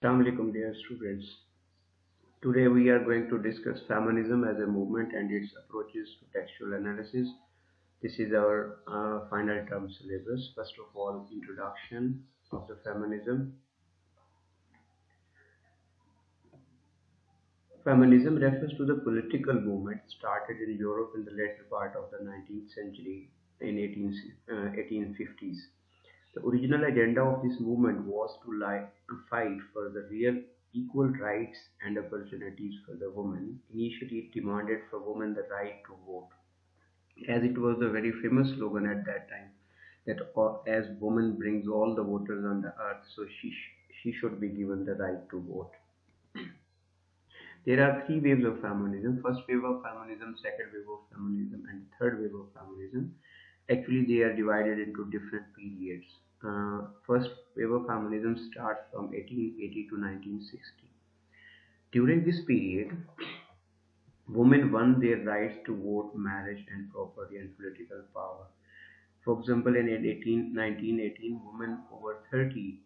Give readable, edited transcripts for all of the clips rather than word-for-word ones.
Assalamu alaikum, dear students. Today we are going to discuss feminism as a movement and its approaches to textual analysis. This is our final term syllabus. First of all, introduction of the feminism. Feminism refers to the political movement started in Europe in the later part of the 19th century in 1850s. The original agenda of this movement was to fight for the real equal rights and opportunities for the women. Initially, it demanded for women the right to vote, as it was a very famous slogan at that time that as woman brings all the voters on the earth, so she should be given the right to vote. There are three waves of feminism: first wave of feminism, second wave of feminism, and third wave of feminism. Actually, they are divided into different periods. First wave of feminism starts from 1880 to 1960. During this period, women won their rights to vote, marriage, and property and political power. For example, in 1918, women over 30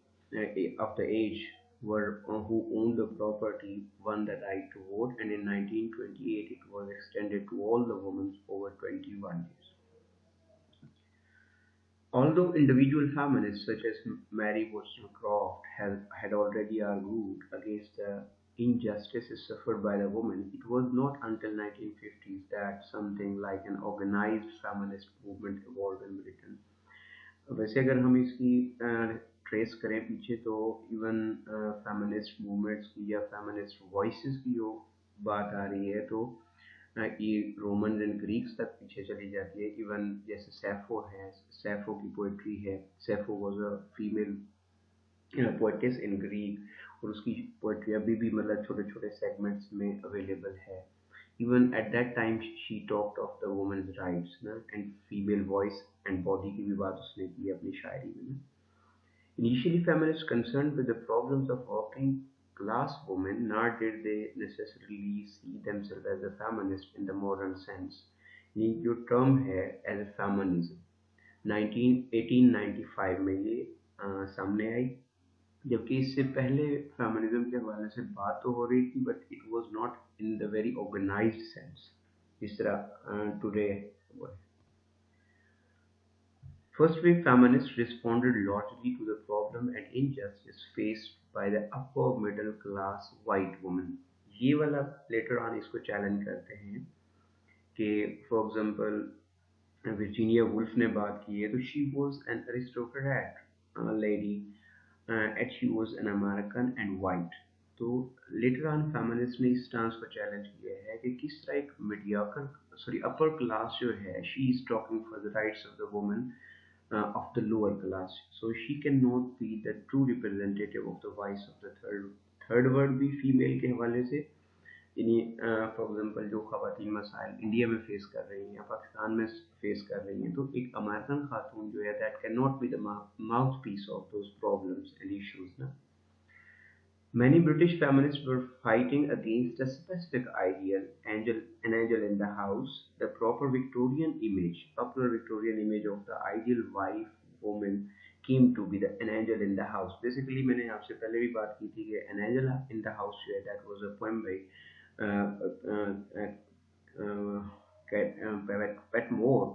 of the age who owned the property won the right to vote, and in 1928 it was extended to all the women over 21 years. Although individual feminists such as Mary Wollstonecraft had already argued against the injustices suffered by the women, it was not until 1950s that something like an organized feminist movement evolved in Britain. वैसे अगर हम इसकी trace करें पीछे तो even feminist movements की या feminist voices की जो बात आ रही है तो ये रोमन एंड ग्रीक्स तक पीछे चली जाती है। इवन जैसे सैफो है, सैफो की पोइट्री है। Sappho was a female poetess in Greek और उसकी पोइट्री अभी भी मतलब छोटे छोटे सेगमेंट्स में अवेलेबल है। Even at that time she talked of the women's rights ना and female voice and body की भी बात उसने की अपनी शायरी में। Initially, feminists concerned with the problems of working class women, nor did they necessarily see themselves as a feminist in the modern sense. ये जो टर्म है एज ए फेमिनिज्म 1895 में ये सामने आई, जबकि इससे पहले फेमिनिज्म के हवाले से बात तो हो रही थी but it was not in the very organised sense जिस तरह टुडे हुआ है। First wave feminists responded largely to the problem and injustice faced by the upper middle class white woman. ये वाला later on इसको challenge करते हैं कि for example Virginia Woolf ने बात की है तो she was an aristocrat lady and she was an American and white. तो later on feminist ने इस stance को challenge किया है कि किस तरह एक mediocre upper class जो है she is talking for the rights of the woman of the lower class. So she cannot be the true representative of the voice of the third world भी female के हवाले से यानी for example जो खवातीन मसाइल इंडिया में face कर रही हैं या पाकिस्तान में फेस कर रही हैं तो एक अमेरिकन खातून जो है that can not be the mouthpiece of those problems and issues ना। Many British feminists were fighting against a specific ideal, an angel in the house, the popular Victorian image of the ideal wife woman came to be an angel in the house. Basically, मैंने आपसे पहले भी बात की थी कि an angel in the house जो है that was a poem by Petmore.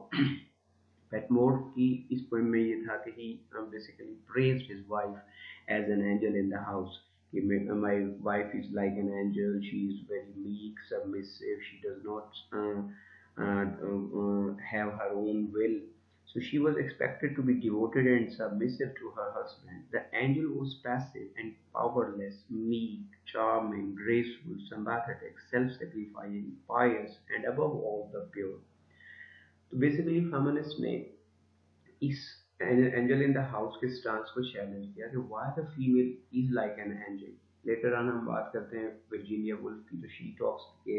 Petmore की इस poem में ये था कि he basically praised his wife as an angel in the house. My wife is like an angel. She is very meek, submissive. She does not have her own will. So she was expected to be devoted and submissive to her husband. The angel was passive and powerless, meek, charming, graceful, sympathetic, self-sacrificing, pious, and above all, the pure. तो basically feminist ने इस angel in the house के stance को challenge किया कि why the female is like an angel. Later on हम बात करते हैं वर्जीनिया वुल्फ की, तो शी टॉक्स के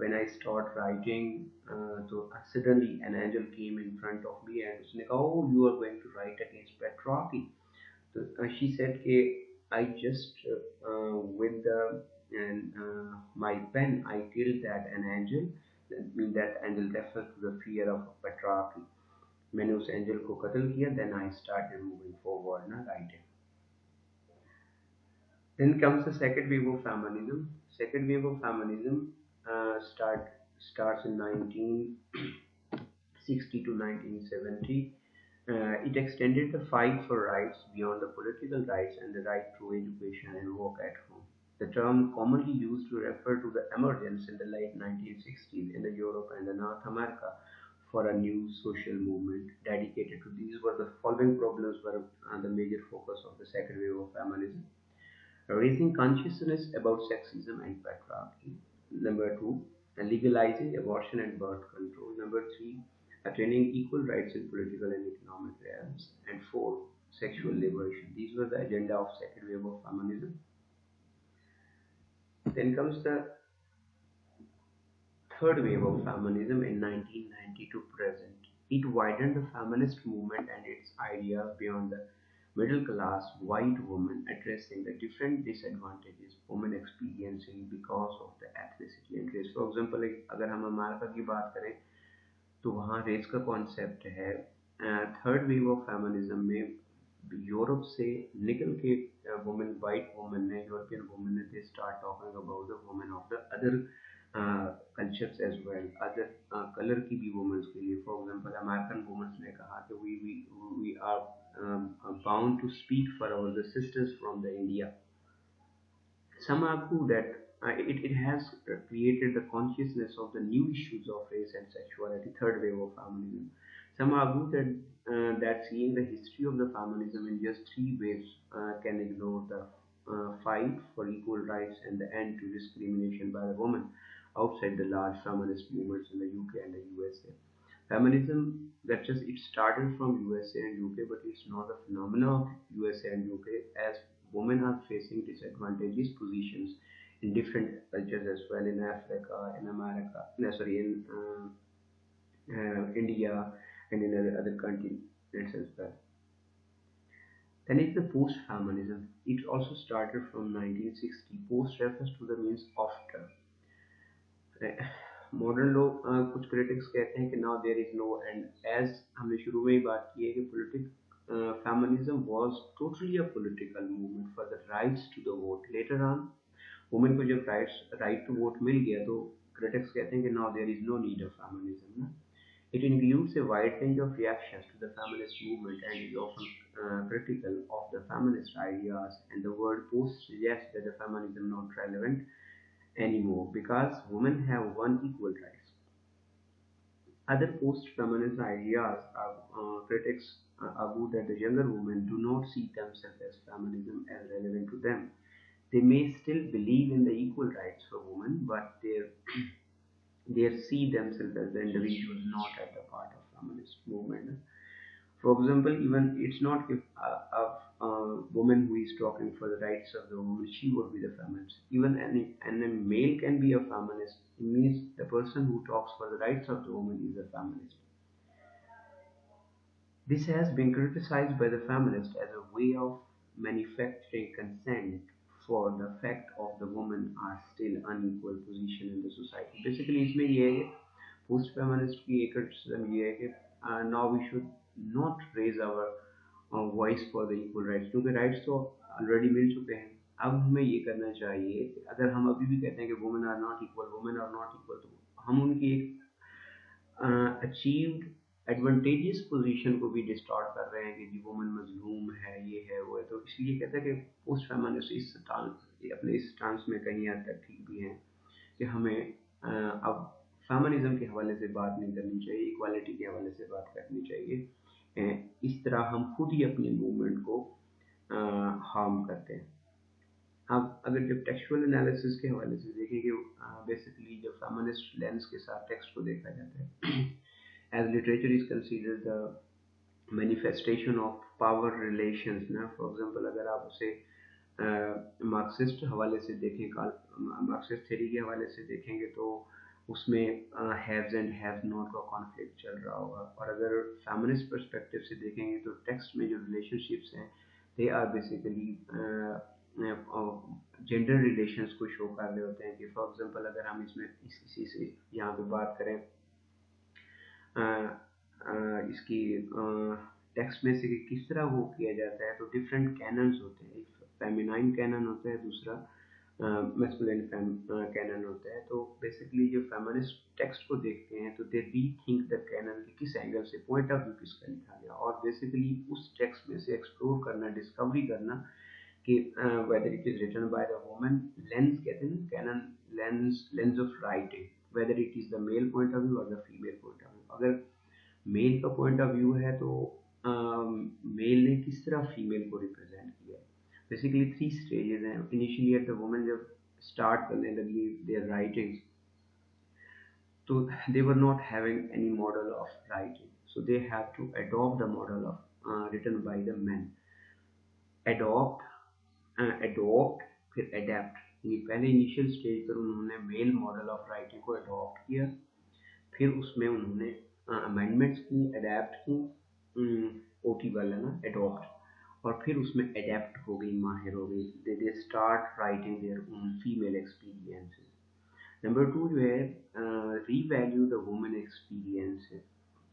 when I start writing so suddenly an angel came in front of me and उसने कहा oh you are going to write against patriarchy. So she said कि I just with the and my pen I killed that an angel. That means that angel refers to the fear of patriarchy. मैंने उस angel को कत्ल किया, then I started moving forward ना writing. Then comes the second wave of feminism. Second wave of feminism starts in 1960 to 1970. It extended the fight for rights beyond the political rights and the right to education and work at home. The term commonly used to refer to the emergence in the late 1960s in the Europe and the North America for a new social movement dedicated to these were the following problems were the major focus of the second wave of feminism: raising consciousness about sexism and patriarchy. Number two, legalizing abortion and birth control. Number three, attaining equal rights in political and economic realms. And four, sexual liberation. These were the agenda of second wave of feminism. Then comes the third wave of feminism in 1990 to present. It widened the feminist movement and its ideas beyond the middle class white woman, addressing the different disadvantages women experiencing because of the ethnicity and race. For example, अगर हम America की बात करें तो वहाँ race का concept है। Third wave of feminism में यूरोप से निकल के वुमेन वाइट वुमेन ने यूरोपियन वुमेन ने they start talking about the women of the other cultures as well, other colour की भी वुमेन्स के लिए। फॉर एग्जांपल अमेरिकन वुमेन्स ने कहा कि we are bound to speak for our the sisters from the India. Some argue that it has created the consciousness of the new issues of race and sexuality, third wave of feminism. Some argue that seeing the history of the feminism in just three waves can ignore the fight for equal rights and the end to discrimination by the woman outside the large feminist movements in the UK and the USA. Feminism, that just it started from USA and UK, but it's not a phenomenon of USA and UK, as women are facing disadvantageous positions in different cultures as well, in Africa, in America, no, sorry, in India, and in other continents as well. Then is the post-feminism. It also started from 1960. Post refers to the means after. Modern लोग कुछ critics कहते हैं कि now there is no end. As हमने शुरू में ही बात की है कि feminism was totally a political movement for the rights to the vote. Later on women को जब राइट टू वोट मिल गया तो क्रिटिक्स कहते हैं कि now there is no need of feminism ना। It includes a wide range of reactions to the feminist movement and is often critical of the feminist ideas, and the word post suggests that the feminism not relevant anymore because women have won equal rights. Other post-feminist ideas critics argue that the younger women do not see themselves as feminism as relevant to them. They may still believe in the equal rights for women, but they see themselves as the individuals, not as the part of feminist movement. For example, even it's not if a woman who is talking for the rights of the woman, she would be the feminist. Even a male can be a feminist. It means the person who talks for the rights of the woman is a feminist. This has been criticized by the feminists as a way of manufacturing consent for the fact of the women are still unequal position in the society. Basically, इसमें ये है post feminist की एक criticism ये है कि now we should not raise our voice for the equal rights, क्योंकि rights तो ऑलरेडी मिल चुके हैं। अब हमें ये करना चाहिए कि अगर हम अभी भी कहते हैं कि women are not equal, तो हम उनकी एक अचीव्ड एडवांटेजियस पोजीशन को भी डिस्टॉर्ट कर रहे हैं कि जी वुमेन मजलूम है, ये है, वो है। तो इसलिए कहते हैं कि पोस्ट फेमिनिस्ट अपने इस स्टांस में कहीं हद तक ठीक भी हैं कि हमें अब फेमिनिज्म के हवाले से बात नहीं करनी चाहिए, इक्वालिटी के हवाले से बात करनी चाहिए। इस तरह हम खुद ही अपनी मूवमेंट को हार्म करते हैं। अब अगर जब टेक्सचुअल एनालिसिस के हवाले से देखेंगे, बेसिकली जब फेमिनिस्ट लेंस के साथ टेक्स्ट को देखा जाता है, as literature is considered the manifestation of power relations ना। फॉर एग्जांपल अगर आप उसे मार्क्सिस्ट हवाले से देखें, मार्क्सिस्ट थ्योरी के हवाले से देखेंगे तो उसमें हैव्स एंड हैव नॉट का कॉन्फ्लिक्ट चल रहा होगा। और अगर फेमिनिस्ट पर्सपेक्टिव से देखेंगे तो टेक्स्ट में जो रिलेशनशिप्स हैं they are basically gender relations को शो कर रहे होते हैं। कि फॉर एग्जांपल अगर हम इसमें इसी से यहाँ पे बात करें इसकी टेक्स्ट में से कि किस तरह वो किया जाता है, तो डिफरेंट कैनन्स होते हैं। फेमिनाइन कैनन होता है, दूसरा मैस्कुलिन कैनन होता है। तो बेसिकली जो फेमिनिस्ट टेक्स्ट को देखते हैं तो दे रीथिंक द कैनन कि किस एंगल से पॉइंट ऑफ व्यू किसका लिखा गया, और बेसिकली उस टेक्स्ट में से एक्सप्लोर करना, डिस्कवरी करना कि whether it is written by the woman, lens कहते हैं ना, canon lens of writing, whether it is the male point of view or the female point of view। अगर मेल का पॉइंट ऑफ व्यू है तो mail ने किस तरह फीमेल को रिप्रेजेंट किया है। बेसिकली 3 स्टेजेस हैं। इनिशियली एट द वुमेन जब स्टार्ट करने लगी देयर राइटिंग्स, तो they were not having any model of writing, so they have to adopt the model of written by the men। adopt फिर adapt, ये पहले initial stage पर उन्होंने mail model of writing को adopt किया, फिर उसमें उन्होंने अमेंडमेंट्स की, अडेप्ट की, ओटी वाला ना अडॉप्ट, और फिर उसमें अडेप्ट हो गई, माहिर हो गई, they start writing their own female experiences. Number 2 जो है revalue the women experiences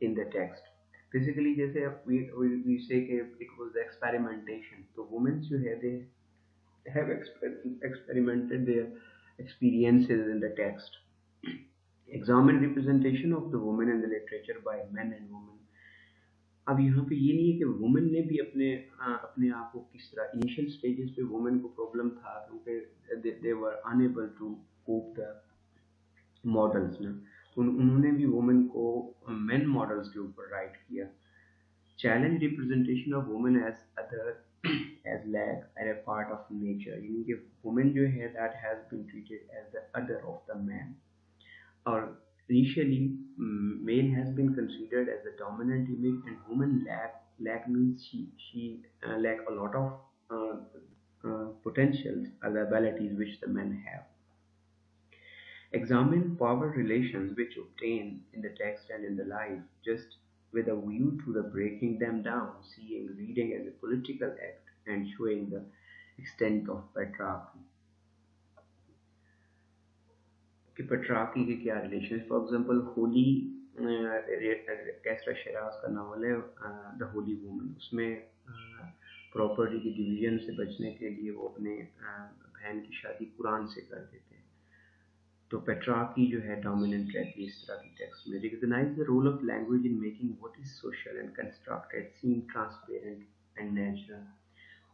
in the text. Basically जैसे वी से कि इट वाज द एक्सपेरिमेंटेशन, तो वुमेन्स जो है दे have experimented their experiences in the text। Examine representation of the woman in the literature by men and women। अब यहाँ पे ये नहीं है कि वुमेन ने भी अपने आप को किस तरह, इनिशियल स्टेजेस पे वुमेन को प्रॉब्लम था क्योंकि they were unable to cope the models ना, तो उन्होंने भी वुमेन को मेन मॉडल्स के ऊपर राइट किया। Challenge representation of women as other as lag and a part of nature, यानी कि woman जो है that has been treated as the other of the man, or initially male has been considered as the dominant image and woman lack means she lack a lot of potentials and abilities which the men have। Examine power relations which obtain in the text and in the life, just with a view to the breaking them down, seeing reading as a political act and showing the extent of patriarchy। कि patriarchy के क्या relation, for example Holi, Qaisra Siraj का novel है the Holi woman, उसमें property की division से बचने के लिए वो अपने बहन की शादी कुरान से कर देते हैं। तो पेट्रार्की जो है डोमिनेंट रहती है इस तरह की टेक्स्ट में। Recognise the role of language in making what is social and constructed seem transparent and natural.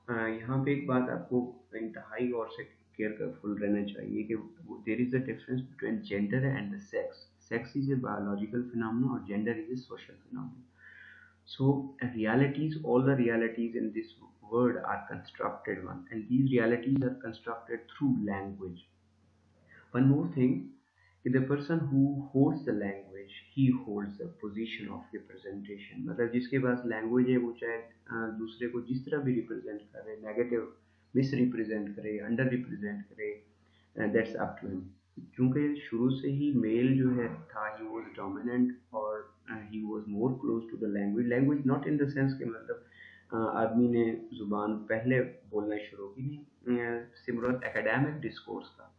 यहाँ पे एक बात आपको इंतहाई गौर से केयरफुल रहना चाहिए कि there is a difference between gender and the sex. Sex is a biological phenomena और gender is a social phenomena. So realities, all the realities in this world are constructed one, and these realities are constructed through language। One more thing, the person who holds the language, he holds the position of representation। मतलब जिसके पास language है वो चाहे दूसरे को जिस तरह भी रिप्रेजेंट करे, नेगेटिव मिस रिप्रेजेंट करे, अंडर रिप्रेजेंट करे, दैट्स अप टू हिम। क्योंकि शुरू से ही मेल जो है था, ही वाज डोमिनेंट और he was more close to the language. Language not in the sense कि मतलब आदमी ने जुबान पहले बोलना शुरू की, नहीं, सिमरत एकेडमिक डिस्कोर्स का।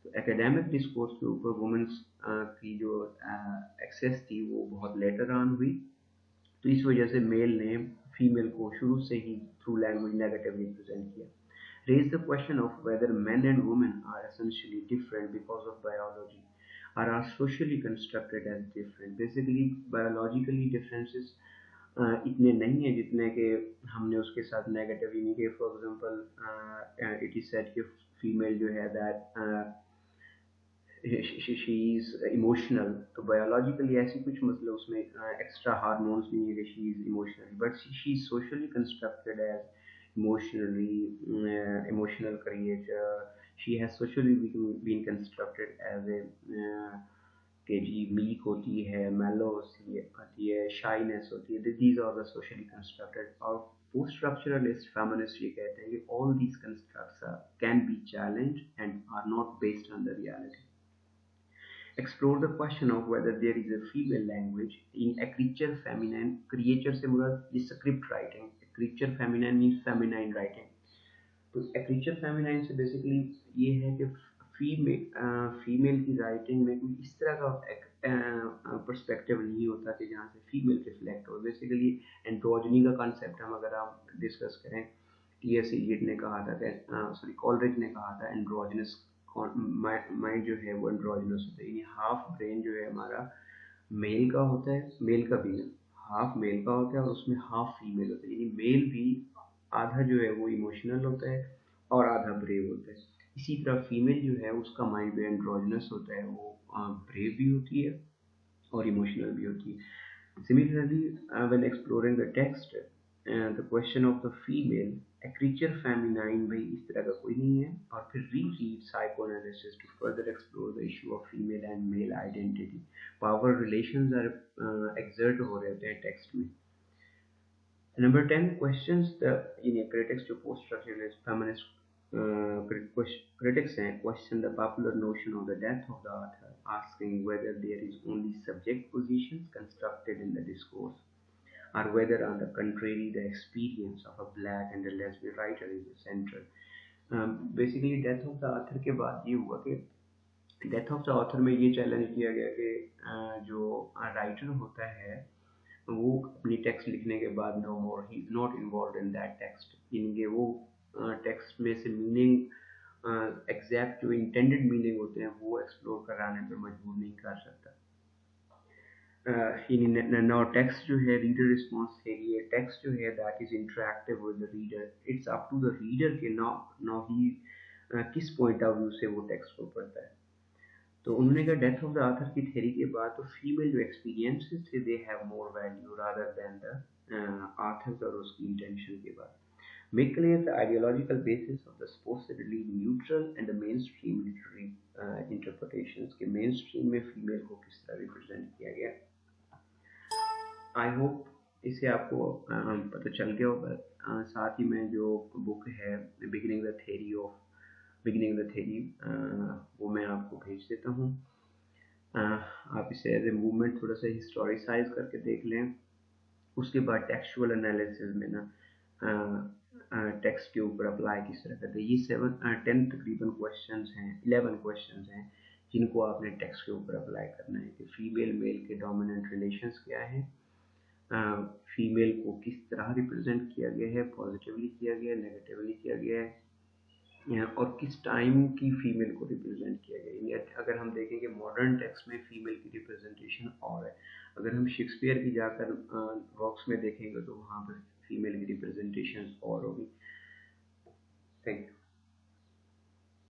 तो एकेडमिक डिस्कोर्स के ऊपर वुमेन्स की जो एक्सेस थी वो बहुत लेटर ऑन हुई, तो इस वजह से मेल ने फीमेल को शुरू से ही थ्रू लैंग्वेज नेगेटिवली प्रेजेंट किया। Raise the question of whether men and women are essentially different because of biology or are socially constructed as different। Basically biologically differences इतने नहीं है जितने कि हमने उसके साथ नेगेटिव, यानी कि for example it is said कि फीमेल जो है दैट शी इज इमोशनल, तो बायोलॉजिकली ऐसी कुछ मतलब उसमें एक्स्ट्रा हार्मोन्स नहीं है कि she is emotional, but she is socially constructed as emotional creature। she has socially been constructed as a कि जी मीक होती है, मेलो होती है, शाइनेस होती है, these are the socially constructed। और पोस्ट स्ट्रक्चरलिस्ट फेमिनिस्ट ये कहते हैं कि all these constructs can be challenged and are not based on the reality। Explore the question of whether there is a female language in a creature feminine। creature से मुराद script writing, creature feminine means feminine writing। तो a creature feminine से basically ये है कि female की writing में कोई इस तरह का पर्सपेक्टिव नहीं होता कि जहाँ से फीमेल रिफ्लेक्ट हो। बेसिकली एंड्रोजनी का कॉन्सेप्ट हम अगर आप डिस्कस करें टीएस इलियट ने कहा था, सॉरी कॉलरिज ने कहा था, एंड्रोजनस माइंड जो है वो एंड्रोजनस होता है, यानी हाफ ब्रेन जो है हमारा मेल का होता है, मेल का भी हाफ मेल का होता है और उसमें हाफ फीमेल होता है, यानी मेल भी आधा जो है वो इमोशनल होता है और आधा ब्रेव होता है। इसी तरह फीमेल जो है उसका माइंड भी एंड्रोजनस होता है, वो ब्रेव भी होती है और इमोशनल भी होती है। Similarly, when exploring the text, the question of the female, a creature feminine भाई इस तरह का कोई नहीं है, और फिर reread psychoanalysis to further explore the issue of female and male identity. Power relations are exert हो रहे होते हैं text में. Number 10 questions the in critics to post-structuralist feminist critics question the popular notion of the death of the author, asking whether there is only subject positions constructed in the discourse, or whether, on the contrary, the experience of a black and a lesbian writer is central. Basically, death of the author के बाद ये हुआ कि death of the author में ये challenge किया गया कि जो राइटर होता है वो अपनी टेक्स्ट लिखने के बाद no more he not involve in that text, इनके वो टेक्स्ट में से मीनिंग एग्जैक्ट जो इंटेंडेड मीनिंग होते हैं वो एक्सप्लोर कराने पर मजबूर नहीं कर सकता। नाउ टेक्स्ट जो है रीडर रिस्पॉन्स है, ये टेक्स्ट जो है that is interactive with the reader, it's up to the reader के नाउ ही किस पॉइंट ऑफ व्यू से वो टेक्स्ट को पढ़ता है। तो उन्होंने कहा डेथ ऑफ द ऑथर की थ्योरी के बाद तो फीमेल जो एक्सपीरियंसेस थे they have more value rather than the author और उसकी इंटेंशन के बाद, make clear the ideological basis of the supposedly neutral and the mainstream literary interpretations के mainstream में फीमेल को किस तरह रिप्रेजेंट किया गया। आई होप इससे आपको पता चल गया होगा। साथ ही में जो बुक है बिगिनिंग द थ्योरी वो मैं आपको भेज देता हूँ। आप इसे एज ए मूवमेंट थोड़ा सा हिस्टोरिसाइज करके देख लें। उसके बाद टेक्सचुअल एनालिसिस में ना टेक्स्ट के ऊपर अप्लाई किस तरह करते हैं, ये 10 तकरीबन क्वेश्चंस हैं, 11 क्वेश्चंस हैं जिनको आपने टेक्स्ट के ऊपर अप्लाई करना है कि फीमेल मेल के डोमिनेंट रिलेशंस क्या हैं, फीमेल को किस तरह रिप्रेजेंट किया गया है, पॉजिटिवली किया गया है, नेगेटिवली किया गया है, और किस टाइम की फीमेल को रिप्रेजेंट किया गया है। अगर हम देखें कि मॉडर्न टेक्स्ट में फीमेल की रिप्रेजेंटेशन और है, अगर हम शेक्सपियर की जाकर वर्क्स में देखेंगे तो वहाँ पर फीमेल की रिप्रेजेंटेशन और होगी। Thank you.